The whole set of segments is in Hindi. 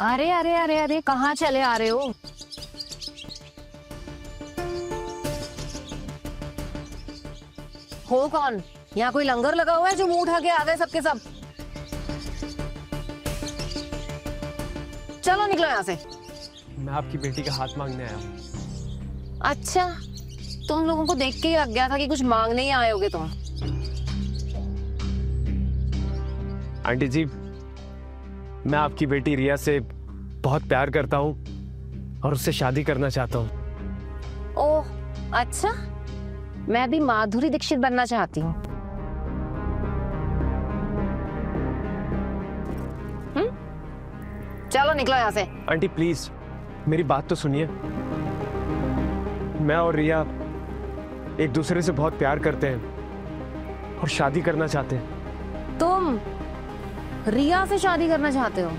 अरे अरे अरे अरे कहाँ चले आ रहे हो? हो कौन? यहाँ कोई लंगर लगा हुआ है जो मुंह उठा के आ गए सबके सब? चलो निकलो यहाँ से। मैं आपकी बेटी का हाथ मांगने आया हूँ। अच्छा, तुम लोगों को देख के ही लग गया था कि कुछ मांगने ही आए होगे तुम। आंटी जी, मैं आपकी बेटी रिया से बहुत प्यार करता हूँ और उससे शादी करना चाहता हूँ। ओह अच्छा, मैं भी माधुरी दीक्षित बनना चाहती हूँ। चलो निकलो यहाँ से। आंटी प्लीज मेरी बात तो सुनिए। मैं और रिया एक दूसरे से बहुत प्यार करते हैं और शादी करना चाहते हैं। तुम रिया से शादी करना चाहते हो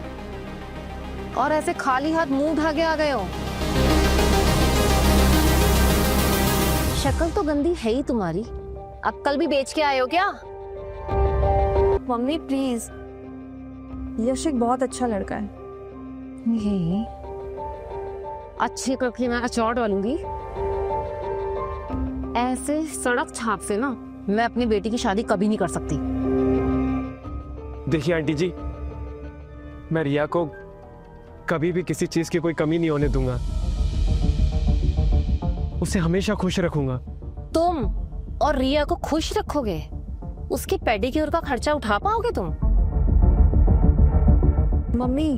और ऐसे खाली हाथ मुंह उठा के आ गए हो? शक्ल तो गंदी है ही तुम्हारी, अक्ल भी बेच के आए हो क्या? मम्मी प्लीज, यश एक बहुत अच्छा लड़का है। ये अच्छी करके मैं अचौड़ डालूंगी। ऐसे सड़क छाप से ना मैं अपनी बेटी की शादी कभी नहीं कर सकती। देखिए आंटी जी, मैं रिया को कभी भी किसी चीज की कोई कमी नहीं होने दूंगा। उसे हमेशा खुश रखूंगा। तुम और रिया को खुश रखोगे? उसकी पेडिक्योर का खर्चा उठा पाओगे तुम? मम्मी,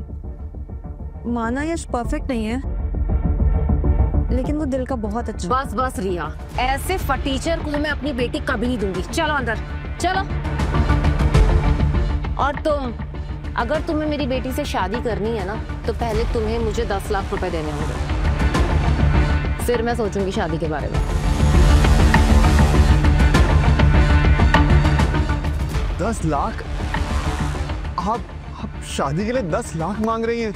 माना यश परफेक्ट नहीं है, लेकिन वो दिल का बहुत अच्छा। बस बस रिया, ऐसे फटीचर को मैं अपनी बेटी कभी नहीं दूंगी। चलो अंदर चलो। और तुम, अगर तुम्हें मेरी बेटी से शादी करनी है ना, तो पहले तुम्हें मुझे 10 लाख रुपए देने होंगे, फिर मैं सोचूंगी शादी के बारे में। 10 लाख? आप शादी के लिए 10 लाख मांग रही हैं?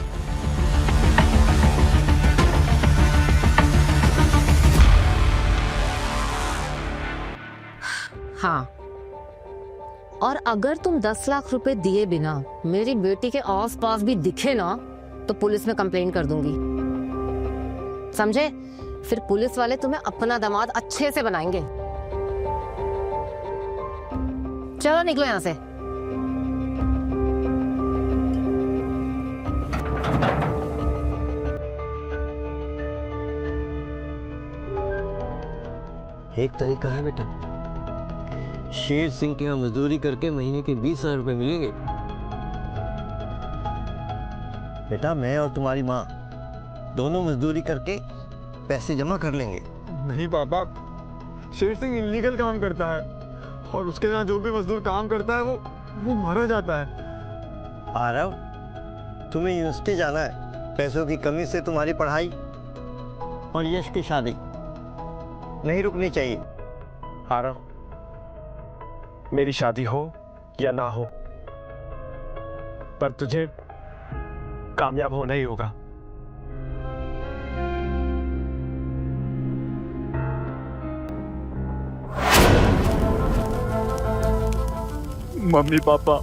हाँ, और अगर तुम 10 लाख रुपए दिए बिना मेरी बेटी के आसपास भी दिखे ना, तो पुलिस में कंप्लेंट कर दूंगी, समझे? फिर पुलिस वाले तुम्हें अपना दामाद अच्छे से बनाएंगे। चलो निकलो यहां से। एक तरीका है बेटा, शेर सिंह के यहाँ मजदूरी करके महीने के 20,000 रुपए मिलेंगे। बेटा मैं और तुम्हारी माँ दोनों मजदूरी करके पैसे जमा कर लेंगे। नहीं पापा, शेर सिंह इलीगल काम करता है और उसके यहाँ जो भी मजदूर काम करता है वो मारा जाता है। आरव, तुम्हें यूनिवर्सिटी जाना है, पैसों की कमी से तुम्हारी पढ़ाई और यश की शादी नहीं रुकनी चाहिए। आरव, मेरी शादी हो या ना हो, पर तुझे कामयाब होना ही होगा। मम्मी पापा,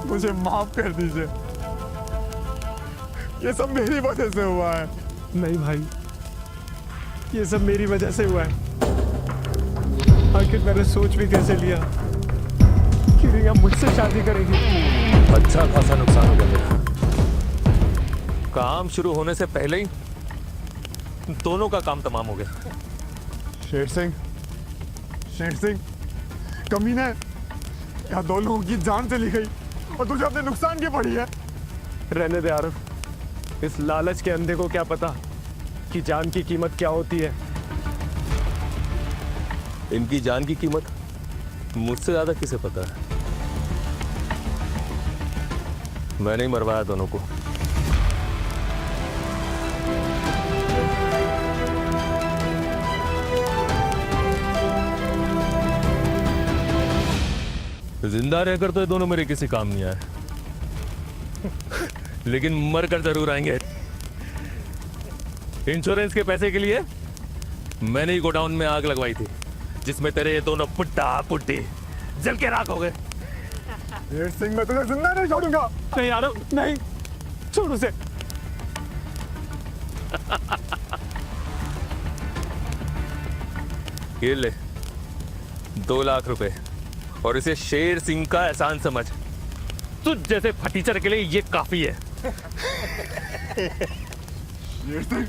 मुझे माफ कर दीजिए, ये सब मेरी वजह से हुआ है। नहीं भाई, ये सब मेरी वजह से हुआ है। आखिर मैंने सोच भी कैसे लिया कि रिया मुझसे शादी करेगी। अच्छा खासा नुकसान हो गया मेरा। काम शुरू होने से पहले ही दोनों का काम तमाम हो गया। शेर सिंह कमीना है, यहाँ 2 लोगों की जान चली गई और तुझे अपने नुकसान की पड़ी है। रहने दे आरव, इस लालच के अंधे को क्या पता कि जान की कीमत क्या होती है। इनकी जान की कीमत मुझसे ज्यादा किसे पता है? मैंने ही मरवाया दोनों को। जिंदा रहकर तो ये दोनों मेरे किसी काम नहीं आए, लेकिन मर कर जरूर आएंगे। इंश्योरेंस के पैसे के लिए मैंने ही गोडाउन में आग लगवाई थी, जिसमें तेरे ये दोनों पुट्टा पुट्टी जल के राख हो गए। शेर सिंह, मैं तुझे जिंदा नहीं छोड़ूंगा। नहीं आरव, नहीं, छोड़ उसे। ये ले 2 लाख रुपए और इसे शेर सिंह का एहसान समझ। तुझ जैसे फटीचर के लिए ये काफी है। शेर सिंह,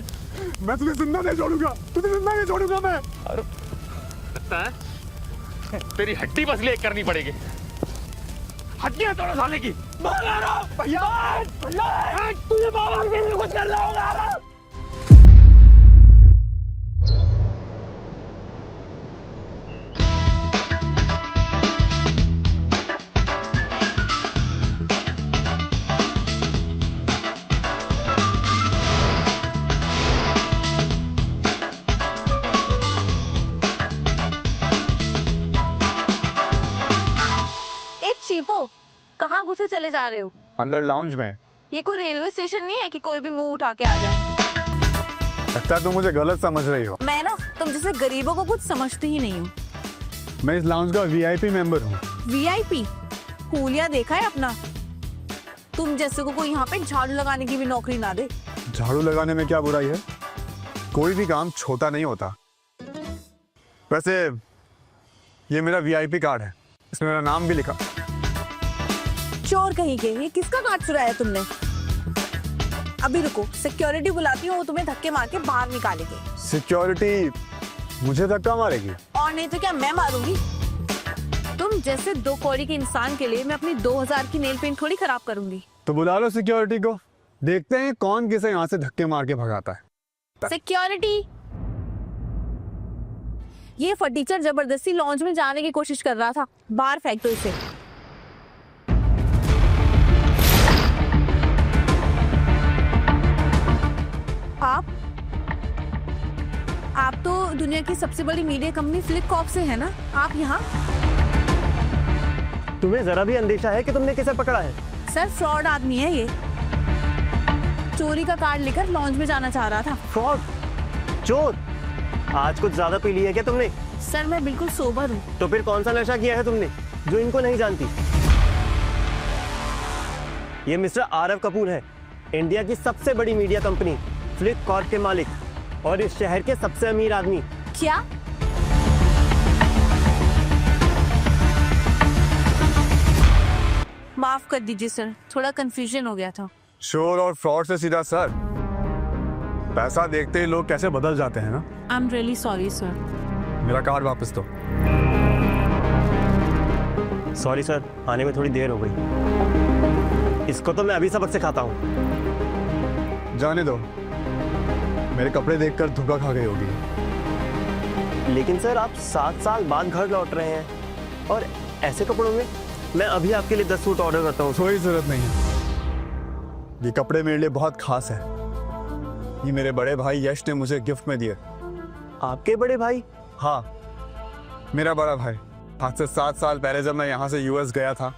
मैं तुझे जिंदा नहीं छोड़ूंगा, तुझे जिंदा नहीं छोड़ूंगा मैं। लगता है तेरी हड्डी बस ले करनी पड़ेगी। हड्डियां तोड़ साले की। भैया तुझे बाबा के लिए कुछ करना होगा। चीपो, कहाँ घुसे चले जा रहे हो? अंदर लाउंज में। ये कोई रेलवे स्टेशन नहीं है कि कोई भी मुंह उठा के आ जाए। लगता है तुम मुझे गलत समझ रही हो। मैं ना तुम जैसे गरीबों को कुछ समझती ही नहीं हूँ। मैं इस लाउंज का वीआईपी मेंबर हूँ। वीआईपी? हुलिया देखा है अपना? तुम जैसे को कोई यहाँ पे झाड़ू लगाने की भी नौकरी ना दे। झाड़ू लगाने में क्या बुराई है? कोई भी काम छोटा नहीं होता। वैसे ये मेरा वीआईपी कार्ड है, इसमें मेरा नाम भी लिखा। चोर कहीं के, ये किसका कार्ड चुराया तुमने? अभी रुको, सिक्योरिटी बुलाती हूँ, वो तुम्हें धक्के मार के बाहर निकालेंगे। सिक्योरिटी मुझे धक्का मारेगी? और नहीं तो क्या मैं मारूंगी? तुम जैसे 2 कौड़ी के इंसान के लिए मैं अपनी 2000 की नेल पेंट थोड़ी खराब करूंगी। तो बुला लो सिक्योरिटी को, देखते हैं कौन किसे यहाँ से धक्के मार के भगाता है। सिक्योरिटी, ये फटीचर जबरदस्ती लॉन्च में जाने की कोशिश कर रहा था, बाहर फेंक दो इसे। आप तो दुनिया की सबसे बड़ी मीडिया कंपनी फ्लिपकार्ट से है ना? आप यहाँ? तुम्हें जरा भी अंदेशा है कि तुमने किसे पकड़ा है? सर फ्रॉड आदमी है ये, चोरी का कार्ड लेकर लॉन्च में जाना चाह रहा था। फ्रॉड? चोर? आज कुछ ज्यादा पी ली है क्या तुमने? सर मैं बिल्कुल सोबर हूँ। तो फिर कौन सा नशा किया है तुमने जो इनको नहीं जानती? ये मिस्टर आरव कपूर है, इंडिया की सबसे बड़ी मीडिया कंपनी फ्लिपकार्ट के मालिक और इस शहर के सबसे अमीर आदमी। क्या? माफ कर दीजिए सर, थोड़ा कंफ्यूजन हो गया था। शोर और फ्रॉड से सीधा सर। पैसा देखते ही लोग कैसे बदल जाते हैं ना। I am really sorry sir. मेरा कार्ड वापस दो। सॉरी सर, आने में थोड़ी देर हो गई। इसको तो मैं अभी सबक सिखाता हूँ। जाने दो, मेरे कपड़े देखकर धोखा खा गई होगी। लेकिन सर आप 7 साल बाद घर लौट रहे हैं और ऐसे कपड़ों में। मैं अभी आपके लिए 10 सूट ऑर्डर करता हूँ। कोई जरूरत नहीं है, ये कपड़े मेरे लिए बहुत खास है। ये मेरे बड़े भाई यश ने मुझे गिफ्ट में दिए। आपके बड़े भाई? हाँ, मेरा बड़ा भाई। आज से 7 साल पहले जब मैं यहाँ से यूएस गया था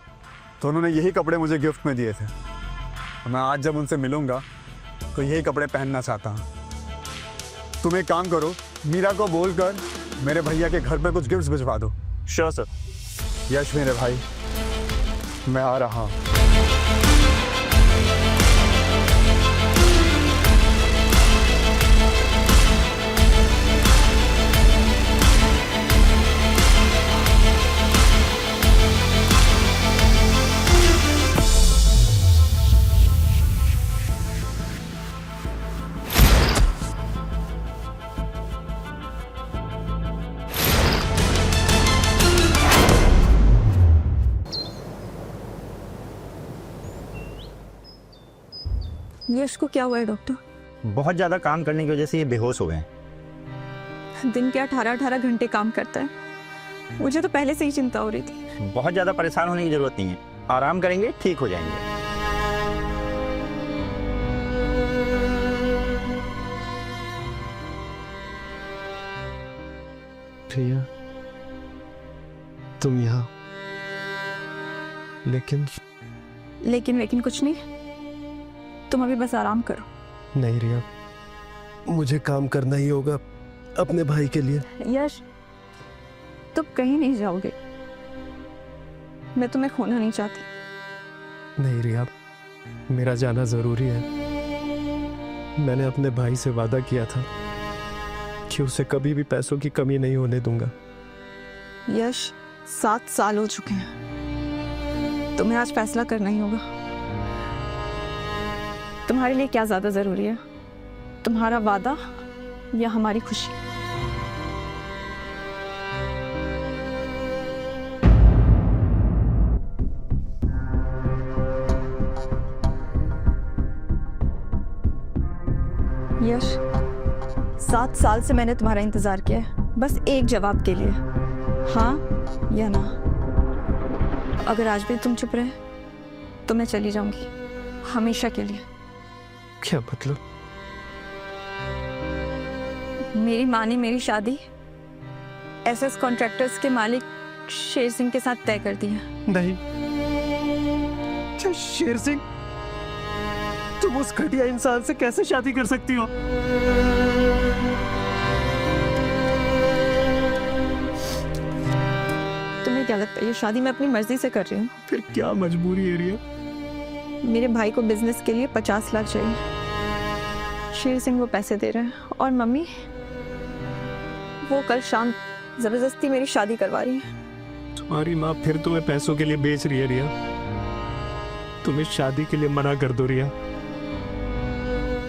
तो उन्होंने यही कपड़े मुझे गिफ्ट में दिए थे। और मैं आज जब उनसे मिलूंगा तो यही कपड़े पहनना चाहता हूँ। तुम एक काम करो, मीरा को बोलकर मेरे भैया के घर पे कुछ गिफ्ट्स भिजवा दो। Sure sir. यश मेरे भाई, मैं आ रहा हूँ। यश को क्या हुआ है डॉक्टर? बहुत ज़्यादा काम करने की वजह से ये बेहोश हो गए हैं। दिन के 18-18 घंटे काम करता है। मुझे तो पहले से ही चिंता हो रही थी। बहुत ज़्यादा परेशान होने की ज़रूरत नहीं है, आराम करेंगे ठीक हो जाएंगे। प्रिया, तुम यहाँ? लेकिन कुछ नहीं, तुम अभी बस आराम करो। नहीं रिया, मुझे काम करना ही होगा अपने भाई के लिए। यश, तुम कहीं नहीं जाओगे। मैं तुम्हें खोना नहीं चाहती। नहीं रिया, मेरा जाना जरूरी है। मैंने अपने भाई से वादा किया था कि उसे कभी भी पैसों की कमी नहीं होने दूंगा। यश, 7 साल हो चुके हैं, तुम्हें आज फैसला करना ही होगा। तुम्हारे लिए क्या ज्यादा जरूरी है, तुम्हारा वादा या हमारी खुशी? यश, 7 साल से मैंने तुम्हारा इंतजार किया है, बस एक जवाब के लिए, हाँ या ना। अगर आज भी तुम चुप रहे तो मैं चली जाऊंगी, हमेशा के लिए। क्या मतलब? मेरी माँ ने मेरी शादी एसएस कॉन्ट्रैक्टर्स के मालिक शेर सिंह के साथ तय कर दी है। नहीं, क्या शेर सिंह? तुम उस घटिया इंसान से कैसे शादी कर सकती हो? तुम्हें क्या लगता है ये शादी मैं अपनी मर्जी से कर रही हूँ? फिर क्या मजबूरी है रिया? मेरे भाई को बिजनेस के लिए 50 लाख चाहिए, शेर सिंह वो पैसे दे रहे हैं, और मम्मी वो कल शाम जबरदस्ती मेरी शादी करवा रही है। तुम्हारी माँ फिर तुम्हें पैसों के लिए बेच रही है रिया। तुम्हें शादी के लिए मना कर दो रिया।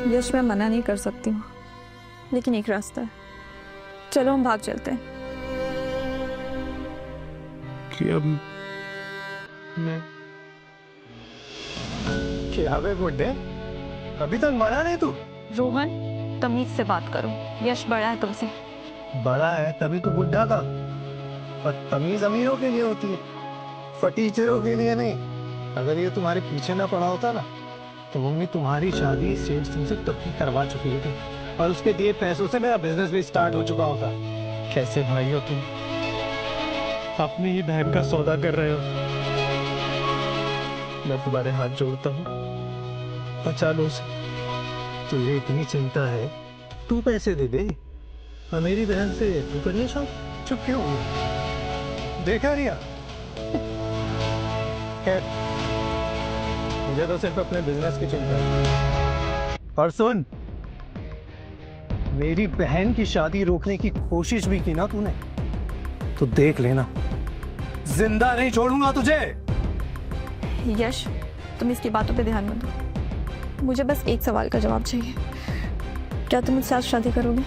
यश, मैं मना नहीं कर सकती हूँ, लेकिन एक रास्ता है, चलो हम भाग चलते हैं। कि अब मैं क्या बे बुड्ढे, अभी तक मना नहीं तू? रोहन, तमीज से बात करो, यश बड़ा है तुमसे। बड़ा है तभी तो बुढ़ा का, पर तमीज अमीरों के लिए होती है, फटीचरों के लिए नहीं। अगर ये तुम्हारे पीछे ना पड़ा होता ना तो मम्मी तुम्हारी शादी शेर सिंह से तब की करवा चुकी होती, और उसके दिए पैसों से मेरा बिजनेस भी स्टार्ट हो चुका होता। कैसे भाई हो तुम, अपनी ही बहन का सौदा कर रहे हो। मैं तुम्हारे हाथ जोड़ता हूँ, बचा लो उसे। तुझे इतनी चिंता है, तू पैसे दे दे, और मेरी बहन से तू करिए सब। चुप क्यों हो? देखा रिया, मुझे तो सिर्फ अपने बिजनेस की चिंता है। और सुन, मेरी बहन की शादी रोकने की कोशिश भी की ना तूने, तो देख लेना, जिंदा नहीं छोड़ूंगा तुझे। यश, तुम इसकी बातों पे ध्यान मत दो, मुझे बस एक सवाल का जवाब चाहिए, क्या तुम मुझसे आज शादी करोगे?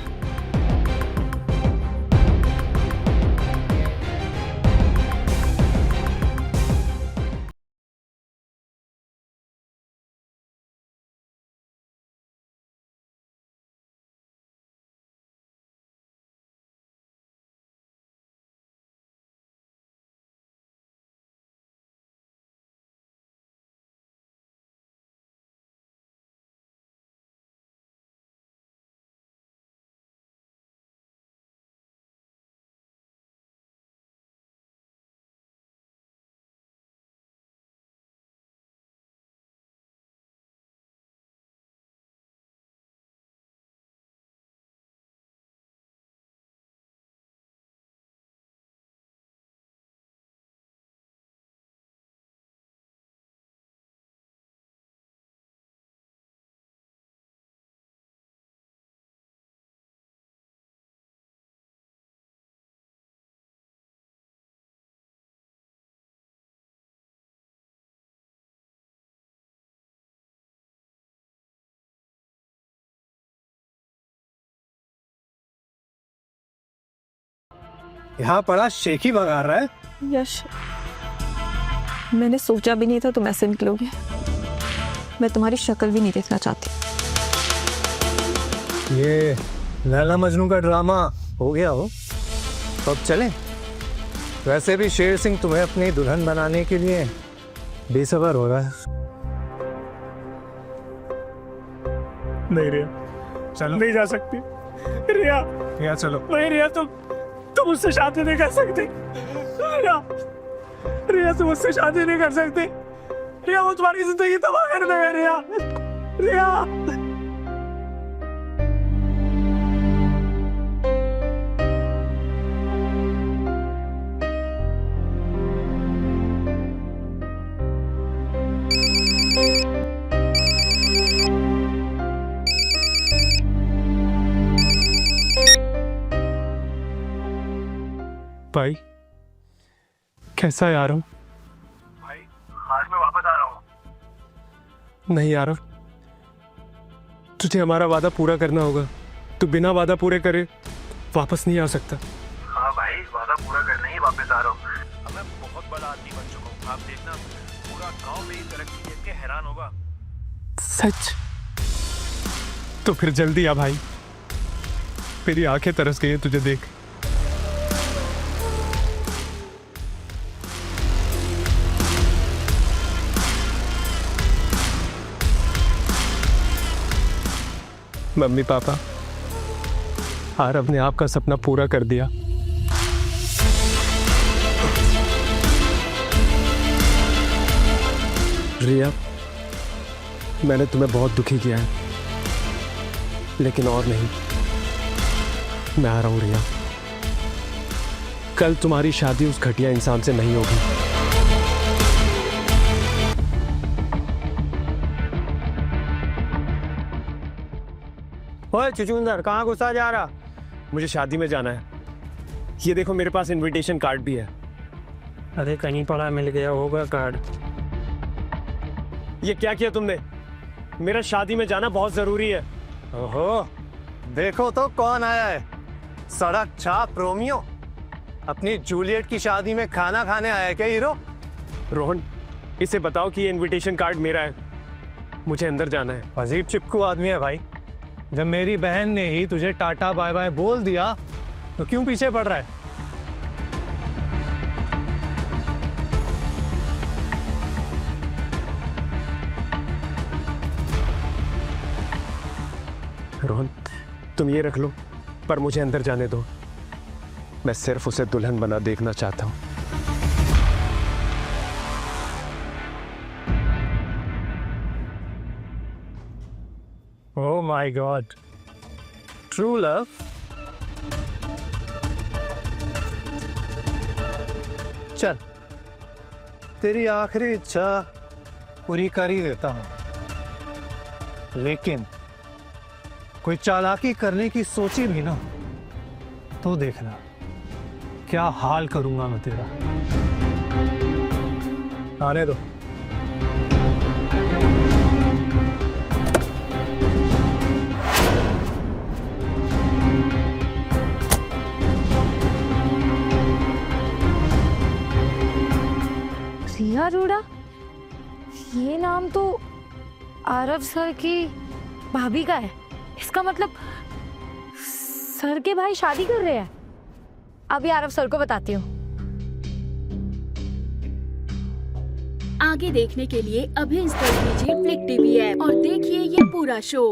यहाँ पड़ा शेखी भगा रहा है। यश, मैंने सोचा भी नहीं था तुम ऐसे निकलोगे, मैं तुम्हारी शक्ल भी नहीं देखना चाहती। ये लैला मजनू का ड्रामा हो गया हो, तो अब चलें? वैसे भी शेर सिंह तुम्हें अपनी दुल्हन बनाने के लिए बेसब्र हो रहा है। नहीं रिया, चलो। नहीं जा सकती रिया। रिया चलो। नहीं रिया, तुम मुझसे शादी नहीं कर सकती। रिया, रिया तुम मुझसे शादी नहीं कर सकती। रिया, वो तुम्हारी जिंदगी तबाह कर देगा। रिया, रिया। कैसा है आरव? भाई आज मैं वापस आ रहा हूँ। नहीं आरव, तुझे हमारा वादा पूरा करना होगा। तू बिना वादा पूरे करे वापस नहीं आ सकता। हाँ भाई, वादा पूरा करने ही वापस आ रहा हूँ। अब मैं बहुत बड़ा आदमी बन चुका हूँ, आप देखना पूरा गांव मेरी तरक्की देख के हैरान होगा। सच? तो फिर जल्दी आ भाई, मेरी आंखें तरस गई हैं तुझे देख। मम्मी पापा, आरव ने आपका सपना पूरा कर दिया। रिया, मैंने तुम्हें बहुत दुखी किया है, लेकिन और नहीं। मैं आ रहा हूं रिया। कल तुम्हारी शादी उस घटिया इंसान से नहीं होगी। ओए चुचुंदर, कहाँ गुस्सा जा रहा? मुझे शादी में जाना है। ये देखो, मेरे पास इनविटेशन कार्ड भी है। अरे कहीं पड़ा मिल गया होगा कार्ड। ये क्या किया तुमने? मेरा शादी में जाना बहुत जरूरी है। ओहो, देखो तो कौन आया है। सड़क छाप रोमियो अपनी जूलियट की शादी में खाना खाने आया क्या हीरो? रोहन, इसे बताओ कि ये इनविटेशन कार्ड मेरा है, मुझे अंदर जाना है। अजीब चिपकू आदमी है भाई। जब मेरी बहन ने ही तुझे टाटा बाय बाय बोल दिया तो क्यों पीछे पड़ रहा है? रोहन, तुम ये रख लो, पर मुझे अंदर जाने दो। मैं सिर्फ उसे दुल्हन बना देखना चाहता हूं। Oh my God. True love. चल, तेरी आखिरी इच्छा पूरी कर ही देता हूं, लेकिन कोई चालाकी करने की सोची भी ना तो देखना क्या हाल करूंगा मैं तेरा। आने दो। रिया अरोड़ा, ये नाम तो आरव सर की भाभी का है। इसका मतलब सर के भाई शादी कर रहे हैं। अभी आरव सर को बताती हूँ। आगे देखने के लिए अभी इंस्टॉल कीजिए फ्लिक टीवी ऐप और देखिए ये पूरा शो।